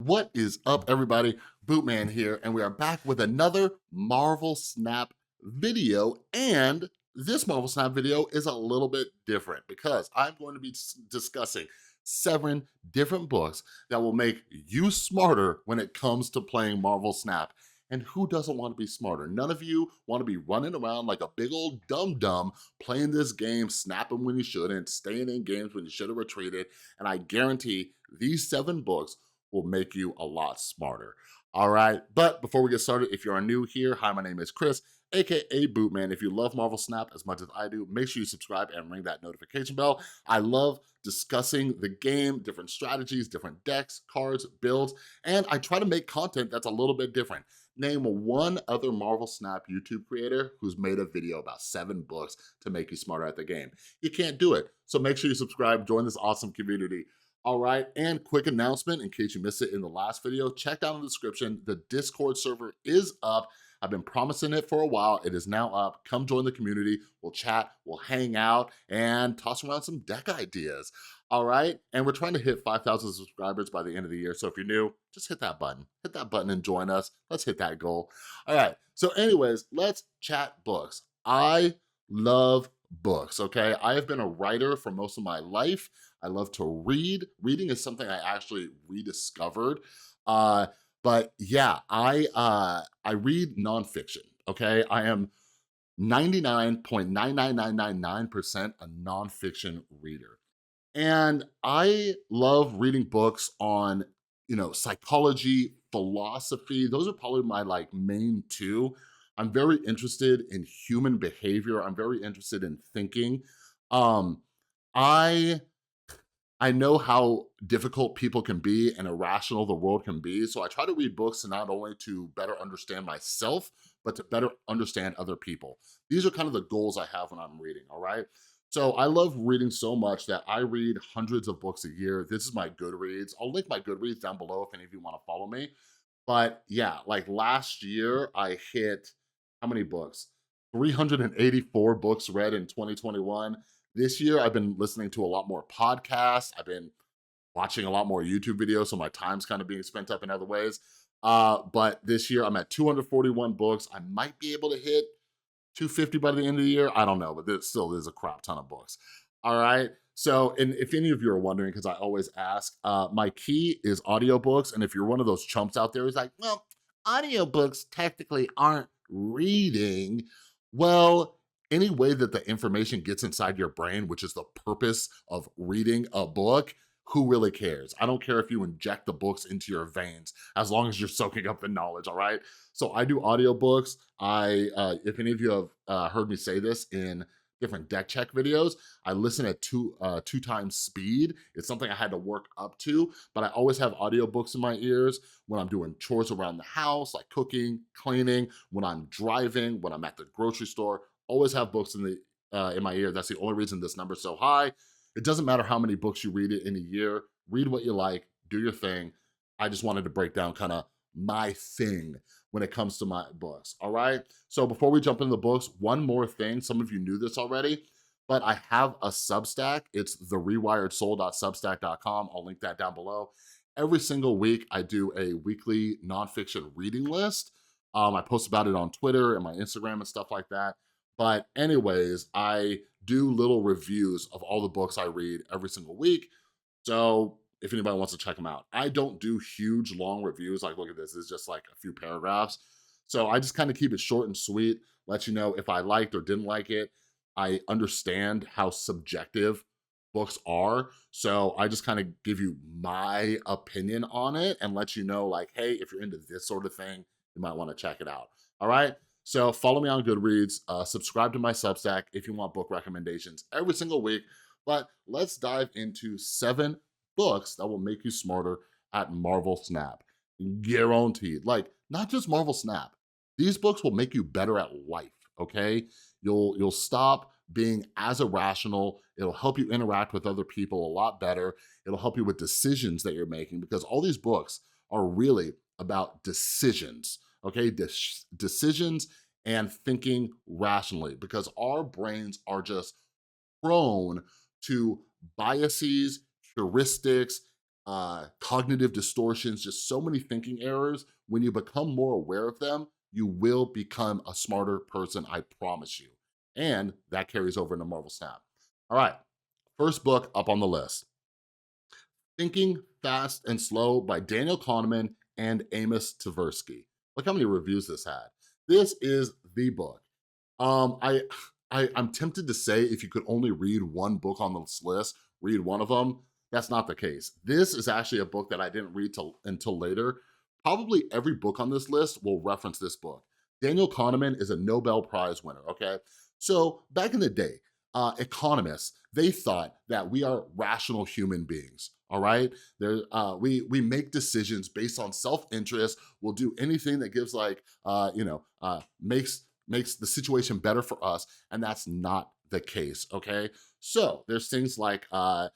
What is up, everybody? Bootman here, and we are back with another Marvel Snap video. And this Marvel Snap video is a little bit different because I'm going to be discussing 7 different books that will make you smarter when it comes to playing Marvel Snap. And who doesn't want to be smarter? None of you want to be running around like a big old dum-dum playing this game, snapping when you shouldn't, staying in games when you should have retreated. And I guarantee these 7 books will make you a lot smarter. All right, but before we get started, if you are new here, hi, my name is Chris, aka Bootman. If you love Marvel Snap as much as I do, make sure you subscribe and ring that notification bell. I love discussing the game, different strategies, different decks, cards, builds, and I try to make content that's a little bit different. Name one other Marvel Snap YouTube creator who's made a video about 7 books to make you smarter at the game. You can't do it, so make sure you subscribe, join this awesome community. All right, and quick announcement in case you missed it in the last video, check down in the description, the Discord server is up. I've been promising it for a while, it is now up. Come join the community, we'll chat, we'll hang out, and toss around some deck ideas. All right, and we're trying to hit 5,000 subscribers by the end of the year, so if you're new, just hit that button and join us. Let's hit that goal. All right, so anyways, let's chat books. I love books, okay? I have been a writer for most of my life. I love to read. Reading is something I actually rediscovered. But yeah, I read nonfiction, okay? I am 99.99999% a nonfiction reader. And I love reading books on, psychology, philosophy. Those are probably my main 2. I'm very interested in human behavior. I'm very interested in thinking. Um, I I know how difficult people can be and irrational the world can be, so I try to read books not only to better understand myself, but to better understand other people. These are kind of the goals I have when I'm reading, all right? So I love reading so much that I read hundreds of books a year. This is my Goodreads. I'll link my Goodreads down below if any of you wanna follow me. But yeah, like last year, I hit, how many books? 384 books read in 2021. This year, I've been listening to a lot more podcasts. I've been watching a lot more YouTube videos, so my time's kind of being spent up in other ways. But this year, I'm at 241 books. I might be able to hit 250 by the end of the year. I don't know, but there still is a crap ton of books. All right. So, and if any of you are wondering, because I always ask, my key is audiobooks. And if you're one of those chumps out there who's like, well, audiobooks technically aren't reading, well, any way that the information gets inside your brain, which is the purpose of reading a book, who really cares? I don't care if you inject the books into your veins, as long as you're soaking up the knowledge, all right? So I do audiobooks. If any of you have heard me say this in different deck check videos, I listen at two times speed. It's something I had to work up to, but I always have audiobooks in my ears when I'm doing chores around the house, like cooking, cleaning, when I'm driving, when I'm at the grocery store, always have books in my ear. That's the only reason this number's so high. It doesn't matter how many books you read in a year. Read what you like, do your thing. I just wanted to break down kind of my thing when it comes to my books, all right? So before we jump into the books, one more thing. Some of you knew this already, but I have a Substack. It's therewiredsoul.substack.com. I'll link that down below. Every single week, I do a weekly nonfiction reading list. I post about it on Twitter and my Instagram and stuff like that. But anyways, I do little reviews of all the books I read every single week. So if anybody wants to check them out. I don't do huge long reviews. Like, look at this, it's just like a few paragraphs. So I just kind of keep it short and sweet, let you know if I liked or didn't like it. I understand how subjective books are. So I just kind of give you my opinion on it and let you know like, hey, if you're into this sort of thing, you might want to check it out. All right. So follow me on Goodreads, subscribe to my Substack if you want book recommendations every single week. But let's dive into 7 books that will make you smarter at Marvel Snap. Guaranteed. Like, not just Marvel Snap. These books will make you better at life, okay? You'll stop being as irrational. It'll help you interact with other people a lot better. It'll help you with decisions that you're making because all these books are really about decisions, okay? Decisions and thinking rationally because our brains are just prone to biases, heuristics, cognitive distortions, just so many thinking errors. When you become more aware of them, you will become a smarter person, I promise you. And that carries over into Marvel Snap. All right, first book up on the list, Thinking Fast and Slow by Daniel Kahneman and Amos Tversky. Look how many reviews this had. This is the book. Um, I, I'm tempted to say if you could only read one book on this list, read one of them. That's not the case. This is actually a book that I didn't read until later. Probably every book on this list will reference this book. Daniel Kahneman is a Nobel Prize winner, okay? So back in the day, economists, they thought that we are rational human beings, all right? We make decisions based on self-interest. We'll do anything that gives makes the situation better for us, and that's not the case, okay? So there's things like, the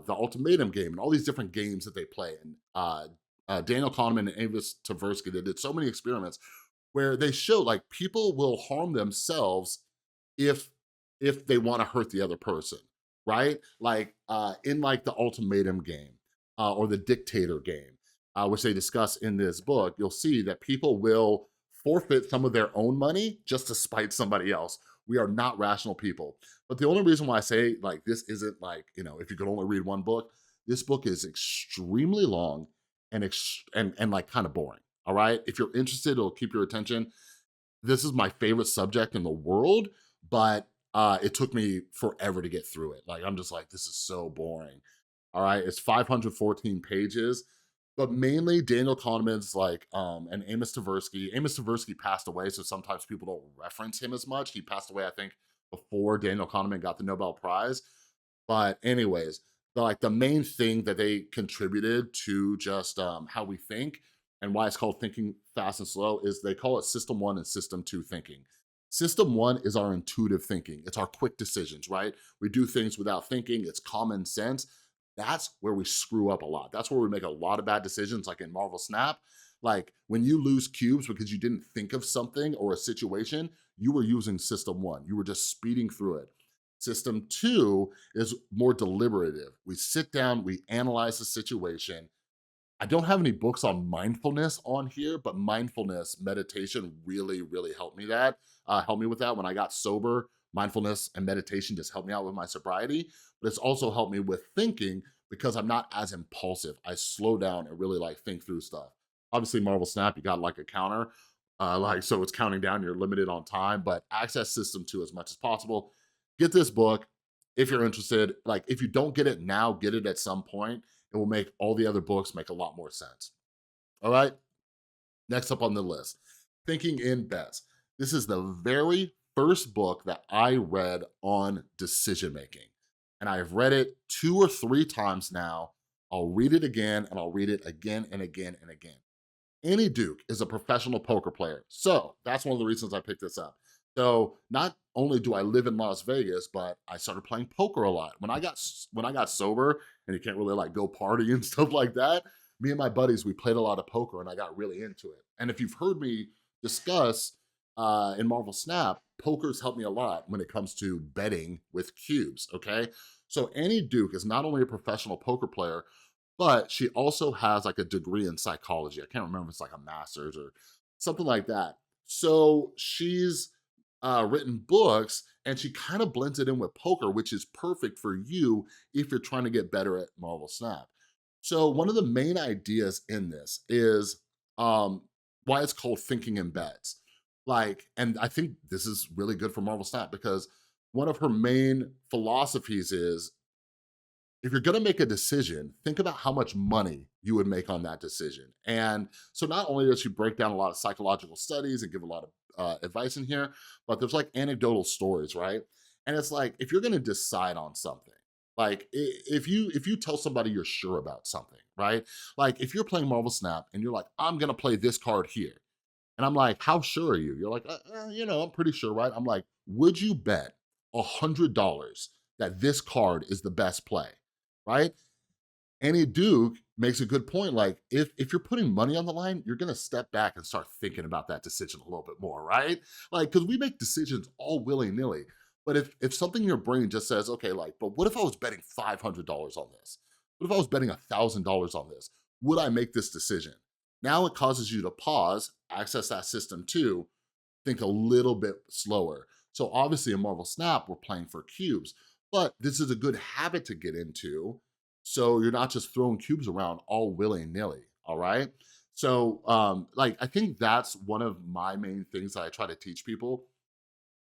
ultimatum game and all these different games that they play. And Daniel Kahneman and Amos Tversky, they did so many experiments where they show like people will harm themselves if they want to hurt the other person, right? Like in like the ultimatum game or the dictator game, which they discuss in this book, you'll see that people will forfeit some of their own money just to spite somebody else. We are not rational people. But the only reason why I say like this isn't like, if you could only read one book, this book is extremely long and and like kind of boring. All right. If you're interested, it'll keep your attention. This is my favorite subject in the world, but it took me forever to get through it. Like, I'm just like, this is so boring. All right, it's 514 pages, but mainly Daniel Kahneman's like, and Amos Tversky. Amos Tversky passed away, so sometimes people don't reference him as much. He passed away, I think, before Daniel Kahneman got the Nobel Prize. But anyways, the main thing that they contributed to just how we think and why it's called Thinking Fast and Slow is they call it System 1 and System 2 thinking. System 1 is our intuitive thinking. It's our quick decisions, right? We do things without thinking. It's common sense. That's where we screw up a lot. That's where we make a lot of bad decisions, like in Marvel Snap. Like when you lose cubes because you didn't think of something or a situation, you were using System 1. You were just speeding through it. System 2 is more deliberative. We sit down, we analyze the situation. I don't have any books on mindfulness on here, but mindfulness meditation really, really helped me with that when I got sober. Mindfulness and meditation just helped me out with my sobriety, but it's also helped me with thinking because I'm not as impulsive. I slow down and really like think through stuff. Obviously, Marvel Snap, you got like a counter, so it's counting down. You're limited on time, but access System 2 as much as possible. Get this book if you're interested. Like, if you don't get it now, get it at some point. It will make all the other books make a lot more sense. All right, next up on the list, Thinking in Bets. This is the very first book that I read on decision making. And I've read it 2 or 3 times now. I'll read it again and I'll read it again and again and again. Annie Duke is a professional poker player. So that's one of the reasons I picked this up. So not only do I live in Las Vegas, but I started playing poker a lot. When I got sober and you can't really like go party and stuff like that, me and my buddies, we played a lot of poker and I got really into it. And if you've heard me discuss in Marvel Snap, poker's helped me a lot when it comes to betting with cubes, okay? So Annie Duke is not only a professional poker player, but she also has like a degree in psychology. I can't remember if it's like a master's or something like that. So she's written books and she kind of blends it in with poker, which is perfect for you if you're trying to get better at Marvel Snap. So one of the main ideas in this is why it's called Thinking in Bets. Like, and I think this is really good for Marvel Snap because one of her main philosophies is if you're gonna make a decision, think about how much money you would make on that decision. And so not only does she break down a lot of psychological studies and give a lot of advice in here, but there's like anecdotal stories, right? And it's like, if you're gonna decide on something, like if you tell somebody you're sure about something, right? Like if you're playing Marvel Snap and you're like, I'm gonna play this card here. And I'm like, how sure are you? You're like, I'm pretty sure, right? I'm like, would you bet $100 that this card is the best play, right? Annie Duke makes a good point. Like, if you're putting money on the line, you're gonna step back and start thinking about that decision a little bit more, right? Like, because we make decisions all willy-nilly. But if something in your brain just says, okay, like, but what if I was betting $500 on this? What if I was betting $1,000 on this? Would I make this decision? Now it causes you to pause, access that system too, think a little bit slower. So obviously in Marvel Snap, we're playing for cubes, but this is a good habit to get into. So you're not just throwing cubes around all willy-nilly, all right? So like, I think that's one of my main things that I try to teach people.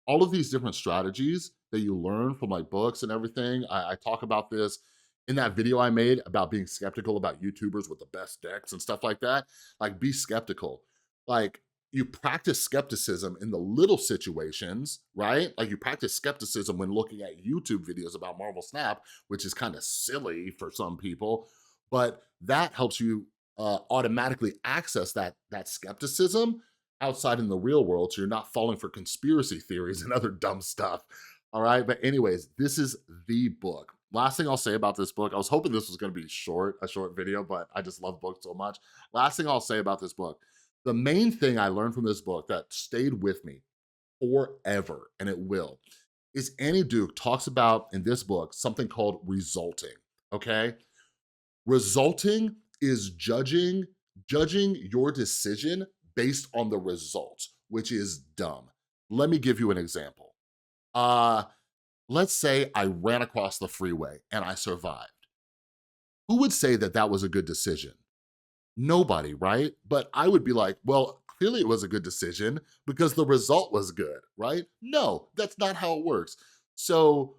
All of these different strategies that you learn from like books and everything, I talk about this in that video I made about being skeptical about YouTubers with the best decks and stuff like that. Like, be skeptical. Like, you practice skepticism in the little situations, right? Like, you practice skepticism when looking at YouTube videos about Marvel Snap, which is kind of silly for some people, but that helps you automatically access that skepticism outside in the real world, so you're not falling for conspiracy theories and other dumb stuff. All right, but anyways, this is the book. Last thing I'll say about this book, I was hoping this was gonna be a short video, but I just love books so much. Last thing I'll say about this book, the main thing I learned from this book that stayed with me forever, and it will, is Annie Duke talks about in this book something called resulting, okay? Resulting is judging your decision based on the results, which is dumb. Let me give you an example. Uh, let's say I ran across the freeway and I survived. Who would say that that was a good decision? Nobody, right? But I would be like, well, clearly it was a good decision because the result was good, right? No, that's not how it works. So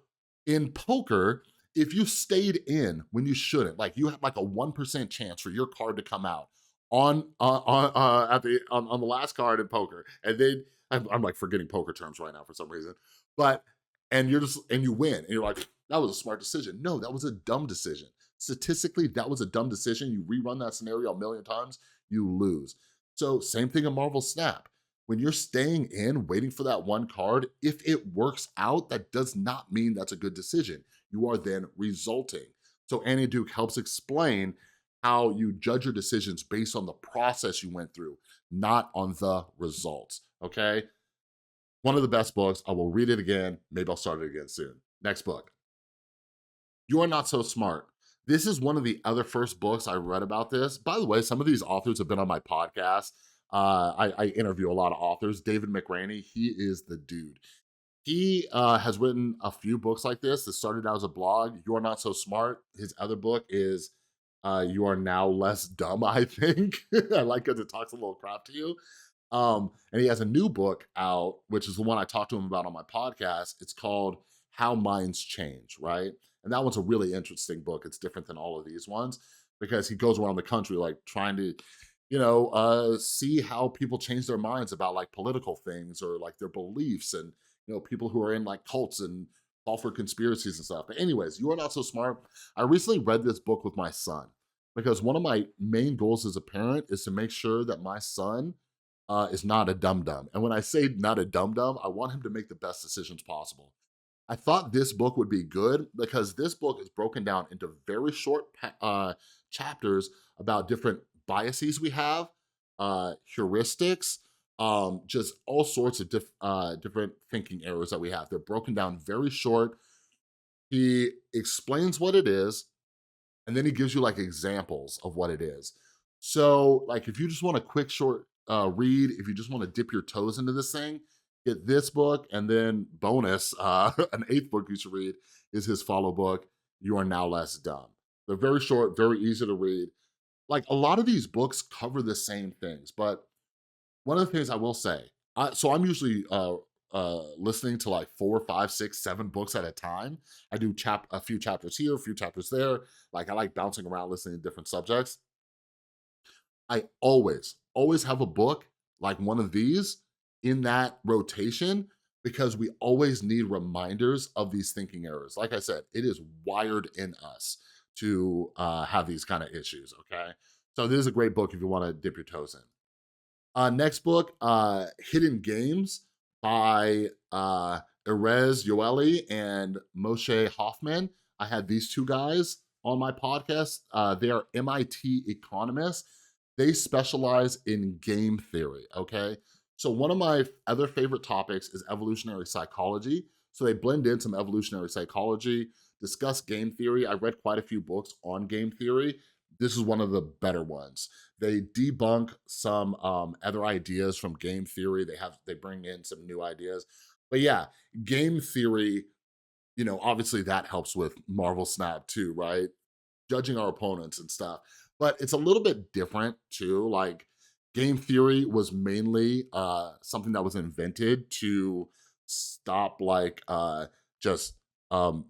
in poker, if you stayed in when you shouldn't, like you had like a 1% chance for your card to come out on the last card in poker, and then I'm like forgetting poker terms right now for some reason, but and you win, and you're like, that was a smart decision. No, that was a dumb decision. Statistically, that was a dumb decision. You rerun that scenario a million times, you lose. So same thing in Marvel Snap. When you're staying in, waiting for that one card, if it works out, that does not mean that's a good decision. You are then resulting. So Annie Duke helps explain how you judge your decisions based on the process you went through, not on the results, okay? One of the best books. I will read it again. Maybe I'll start it again soon. Next book. You Are Not So Smart. This is one of the first books I read about this. By the way, some of these authors have been on my podcast. I interview a lot of authors. David McRaney, he is the dude. He has written a few books like this. That started out as a blog. You Are Not So Smart. His other book is You Are Now Less Dumb, I think. I like because it talks a little crap to you. And he has a new book out, which is the one I talked to him about on my podcast. It's called How Minds Change, right? And that one's a really interesting book. It's different than all of these ones because he goes around the country like trying to, see how people change their minds about like political things or like their beliefs, and people who are in like cults and fall for conspiracies and stuff. But anyways, You Are Not So Smart. I recently read this book with my son because one of my main goals as a parent is to make sure that my son is not a dum-dum. And when I say not a dum-dum, I want him to make the best decisions possible. I thought this book would be good because this book is broken down into very short chapters about different biases we have, heuristics, just all sorts of different thinking errors that we have. They're broken down very short. He explains what it is, and then he gives you like examples of what it is. So like if you just want a quick short read, if you just want to dip your toes into this thing, get this book, and then bonus, an eighth book you should read is his follow book, You Are Now Less Dumb. They're very short, very easy to read. Like a lot of these books cover the same things, but one of the things I will say, so I'm usually listening to like 4, 5, 6, 7 books at a time. I do a few chapters here, a few chapters there. Like I like bouncing around listening to different subjects. I always have a book like one of these in that rotation because we always need reminders of these thinking errors. Like I said, it is wired in us to have these kind of issues, okay? So this is a great book if you wanna dip your toes in. Next book, Hidden Games by Erez Yoeli and Moshe Hoffman. I had these two guys on my podcast. They are MIT economists. They specialize in game theory, okay? So one of my other favorite topics is evolutionary psychology. So they blend in some evolutionary psychology, discuss game theory, I read quite a few books on game theory. This is one of the better ones. They debunk some other ideas from game theory. They bring in some new ideas. But yeah, game theory, obviously that helps with Marvel Snap too, right? Judging our opponents and stuff. But it's a little bit different too. Like game theory was mainly something that was invented to stop like just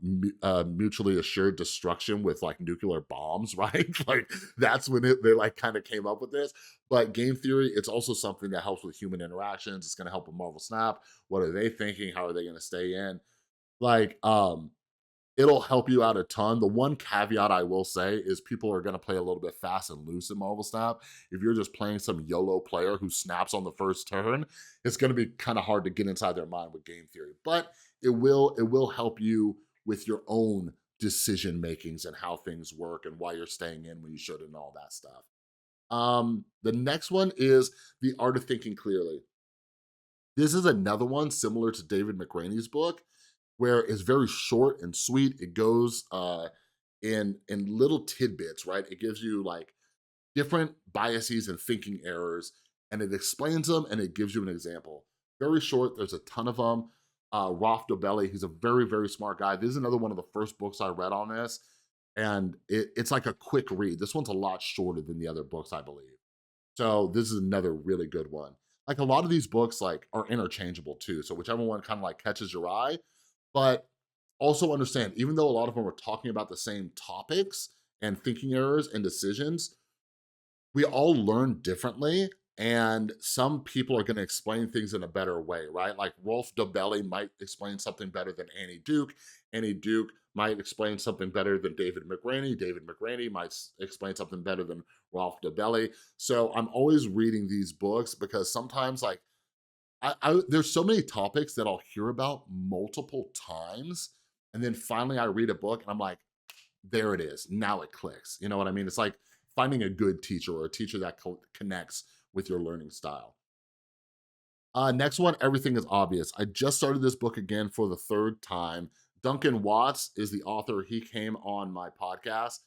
mutually assured destruction with like nuclear bombs, right? Like that's when they like kind of came up with this. But game theory, it's also something that helps with human interactions. It's going to help with Marvel Snap. What are they thinking? How are they going to stay in? Like it'll help you out a ton. The one caveat I will say is people are going to play a little bit fast and loose in Marvel Snap. If you're just playing some YOLO player who snaps on the first turn, it's going to be kind of hard to get inside their mind with game theory. But it will help you with your own decision makings and how things work and why you're staying in when you should and all that stuff. The next one is The Art of Thinking Clearly. This is another one similar to David McRaney's book, where it's very short and sweet. It goes in little tidbits, right? It gives you like different biases and thinking errors, and it explains them and it gives you an example. Very short, there's a ton of them. Rolf Dobelli, he's a very, very smart guy. This is another one of the first books I read on this, and it's like a quick read. This one's a lot shorter than the other books, I believe. So this is another really good one. Like a lot of these books like are interchangeable too. So whichever one kind of like catches your eye, but also understand, even though a lot of them are talking about the same topics and thinking errors and decisions, we all learn differently, and some people are going to explain things in a better way, right? Like Rolf Dobelli might explain something better than Annie Duke. Annie Duke might explain something better than David McRaney. David McRaney might explain something better than Rolf Dobelli. So I'm always reading these books because sometimes like there's so many topics that I'll hear about multiple times, and then finally I read a book and I'm like, there it is. Now it clicks. You know what I mean? It's like finding a good teacher or a teacher that connects with your learning style. Next one, Everything is Obvious. I just started this book again for the third time. Duncan Watts is the author. He came on my podcast.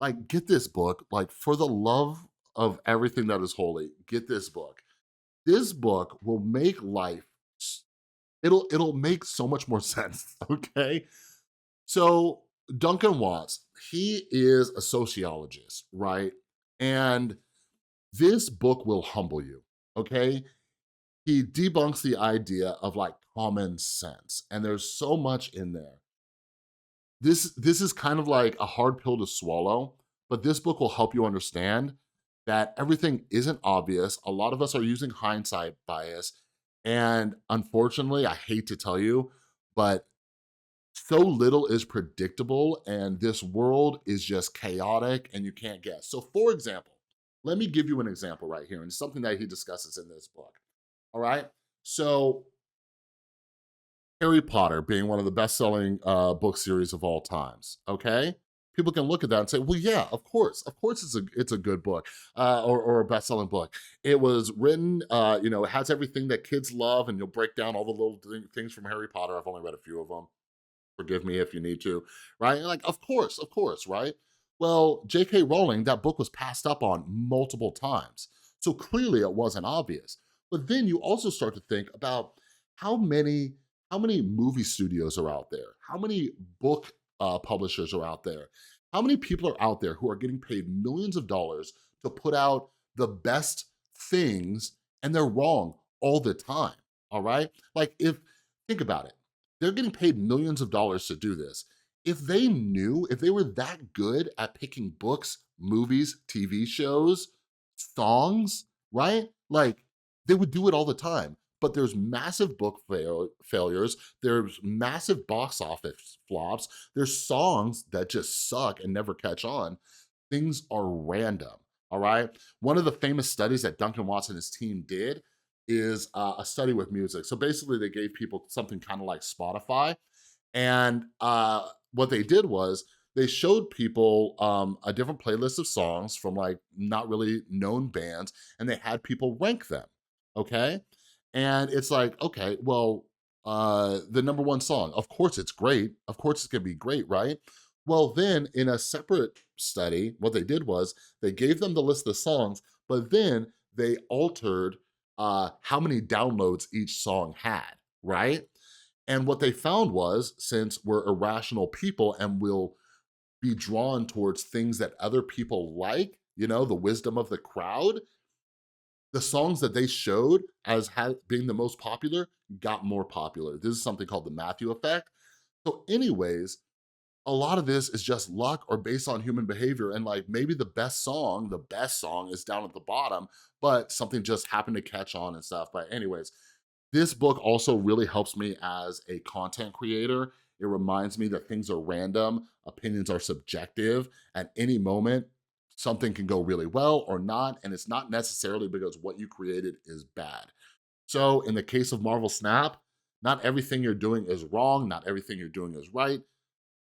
Like, get this book. Like, for the love of everything that is holy, get this book. This book will make life, it'll make so much more sense, okay? So Duncan Watts, he is a sociologist, right? And this book will humble you, okay? He debunks the idea of like common sense, and there's so much in there. This is kind of like a hard pill to swallow, but this book will help you understand that everything isn't obvious. A lot of us are using hindsight bias, and unfortunately, I hate to tell you, but so little is predictable, and this world is just chaotic and you can't guess. So for example, let me give you an example right here, and it's something that he discusses in this book. All right. So Harry Potter being one of the best-selling book series of all times, okay? People can look at that and say, well, yeah, of course it's a good book or a best-selling book. It was written, it has everything that kids love, and you'll break down all the little things from Harry Potter. I've only read a few of them. Forgive me if you need to, right? And like, of course, right? Well, J.K. Rowling, that book was passed up on multiple times. So clearly it wasn't obvious. But then you also start to think about how many movie studios are out there? How many book publishers are out there? How many people are out there who are getting paid millions of dollars to put out the best things, and they're wrong all the time, all right? Like think about it. They're getting paid millions of dollars to do this. If they were that good at picking books, movies, TV shows, songs, right? Like, they would do it all the time. But there's massive book failures, there's massive box office flops, there's songs that just suck and never catch on. Things are random, all right? One of the famous studies that Duncan Watts and his team did is a study with music. So basically they gave people something kind of like Spotify, and what they did was they showed people a different playlist of songs from like not really known bands, and they had people rank them, okay? And it's like, okay, well, the number one song. Of course it's great. Of course it's gonna be great, right? Well, then in a separate study, what they did was they gave them the list of songs, but then they altered how many downloads each song had, right? And what they found was, since we're irrational people and will be drawn towards things that other people like, you know, the wisdom of the crowd, the songs that they showed as being the most popular got more popular. This is something called the Matthew effect. So anyways, a lot of this is just luck or based on human behavior, and like maybe the best song is down at the bottom, but something just happened to catch on and stuff. But anyways, this book also really helps me as a content creator. It reminds me that things are random, opinions are subjective. At any moment, something can go really well or not, and it's not necessarily because what you created is bad. So in the case of Marvel Snap, not everything you're doing is wrong, not everything you're doing is right.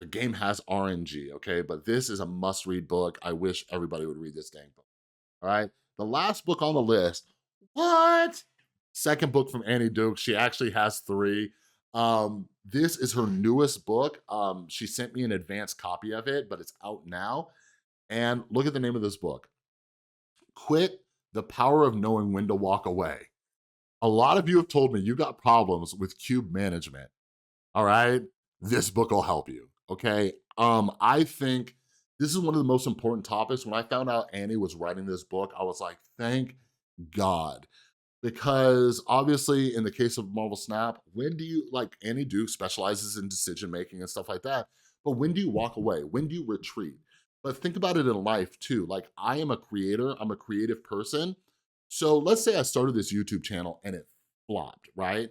The game has RNG, okay? But this is a must-read book. I wish everybody would read this dang book, all right? The last book on the list, what? Second book from Annie Duke. She actually has three. This is her newest book. She sent me an advanced copy of it, but it's out now. And look at the name of this book. Quit: The Power of Knowing When to Walk Away. A lot of you have told me you got problems with cube management, all right? This book will help you, okay? I think this is one of the most important topics. When I found out Annie was writing this book, I was like, thank God. Because obviously in the case of Marvel Snap, when do you, like Annie Duke specializes in decision making and stuff like that, but when do you walk away? When do you retreat? But think about it in life too. Like I am a creator, I'm a creative person. So let's say I started this YouTube channel and it flopped, right?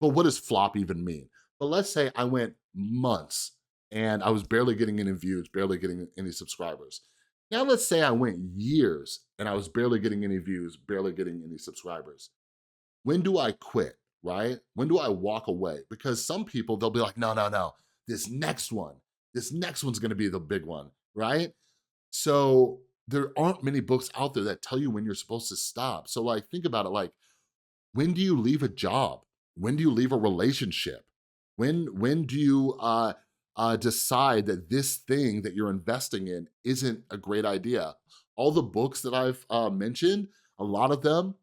But what does flop even mean? But let's say I went months and I was barely getting any views, barely getting any subscribers. Now let's say I went years and I was barely getting any views, barely getting any subscribers. When do I quit, right? When do I walk away? Because some people, they'll be like, no, no, no, this next one's gonna be the big one, right? So there aren't many books out there that tell you when you're supposed to stop. So like, think about it, like, when do you leave a job? When do you leave a relationship? When do you decide that this thing that you're investing in isn't a great idea? All the books that I've mentioned, a lot of them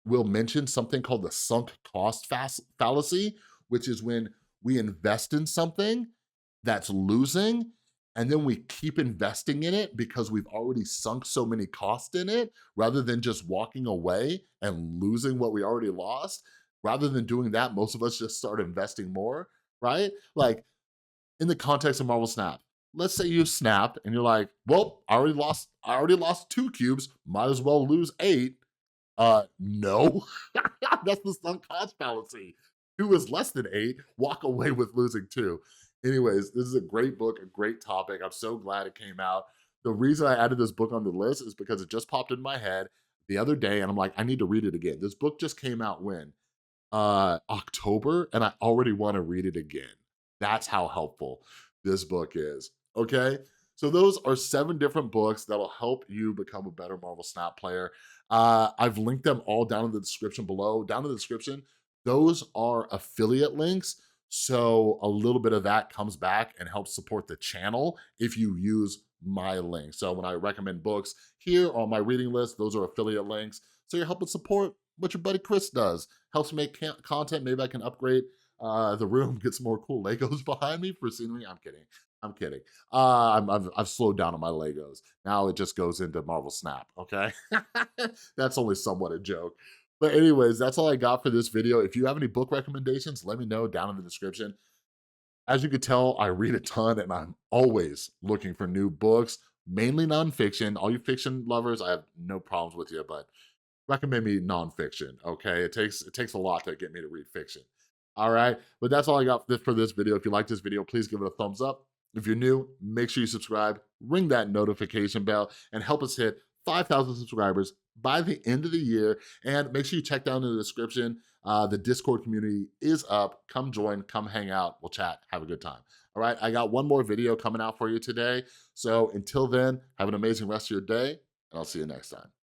will mention something called the sunk cost fallacy, which is when we invest in something that's losing, and then we keep investing in it because we've already sunk so many costs in it, rather than just walking away and losing what we already lost. Rather than doing that, most of us just start investing more, right? Like in the context of Marvel Snap, let's say you snap and you're like, well, I already lost 2 cubes, might as well lose 8. No, that's the sunk cost fallacy. 2 is less than 8, walk away with losing 2. Anyways, this is a great book, a great topic. I'm so glad it came out. The reason I added this book on the list is because it just popped in my head the other day and I'm like, I need to read it again. This book just came out when? October, and I already wanna read it again. That's how helpful this book is, okay? So those are 7 different books that'll help you become a better Marvel Snap player. I've linked them all down in the description below. Down in the description, those are affiliate links, so a little bit of that comes back and helps support the channel if you use my link. So when I recommend books here on my reading list, those are affiliate links. So you're helping support what your buddy Chris does. Helps me make content. Maybe I can upgrade the room, get some more cool Legos behind me for scenery. I'm kidding. I'm kidding. I've slowed down on my Legos. Now it just goes into Marvel Snap, okay? That's only somewhat a joke. But anyways, that's all I got for this video. If you have any book recommendations, let me know down in the description. As you can tell, I read a ton and I'm always looking for new books, mainly nonfiction. All you fiction lovers, I have no problems with you, but recommend me nonfiction, okay? It takes a lot to get me to read fiction. All right, but that's all I got for this video. If you like this video, please give it a thumbs up. If you're new, make sure you subscribe, ring that notification bell, and help us hit 5,000 subscribers by the end of the year. And make sure you check down in the description. The Discord community is up. Come join, come hang out. We'll chat, have a good time. All right, I got one more video coming out for you today. So until then, have an amazing rest of your day, and I'll see you next time.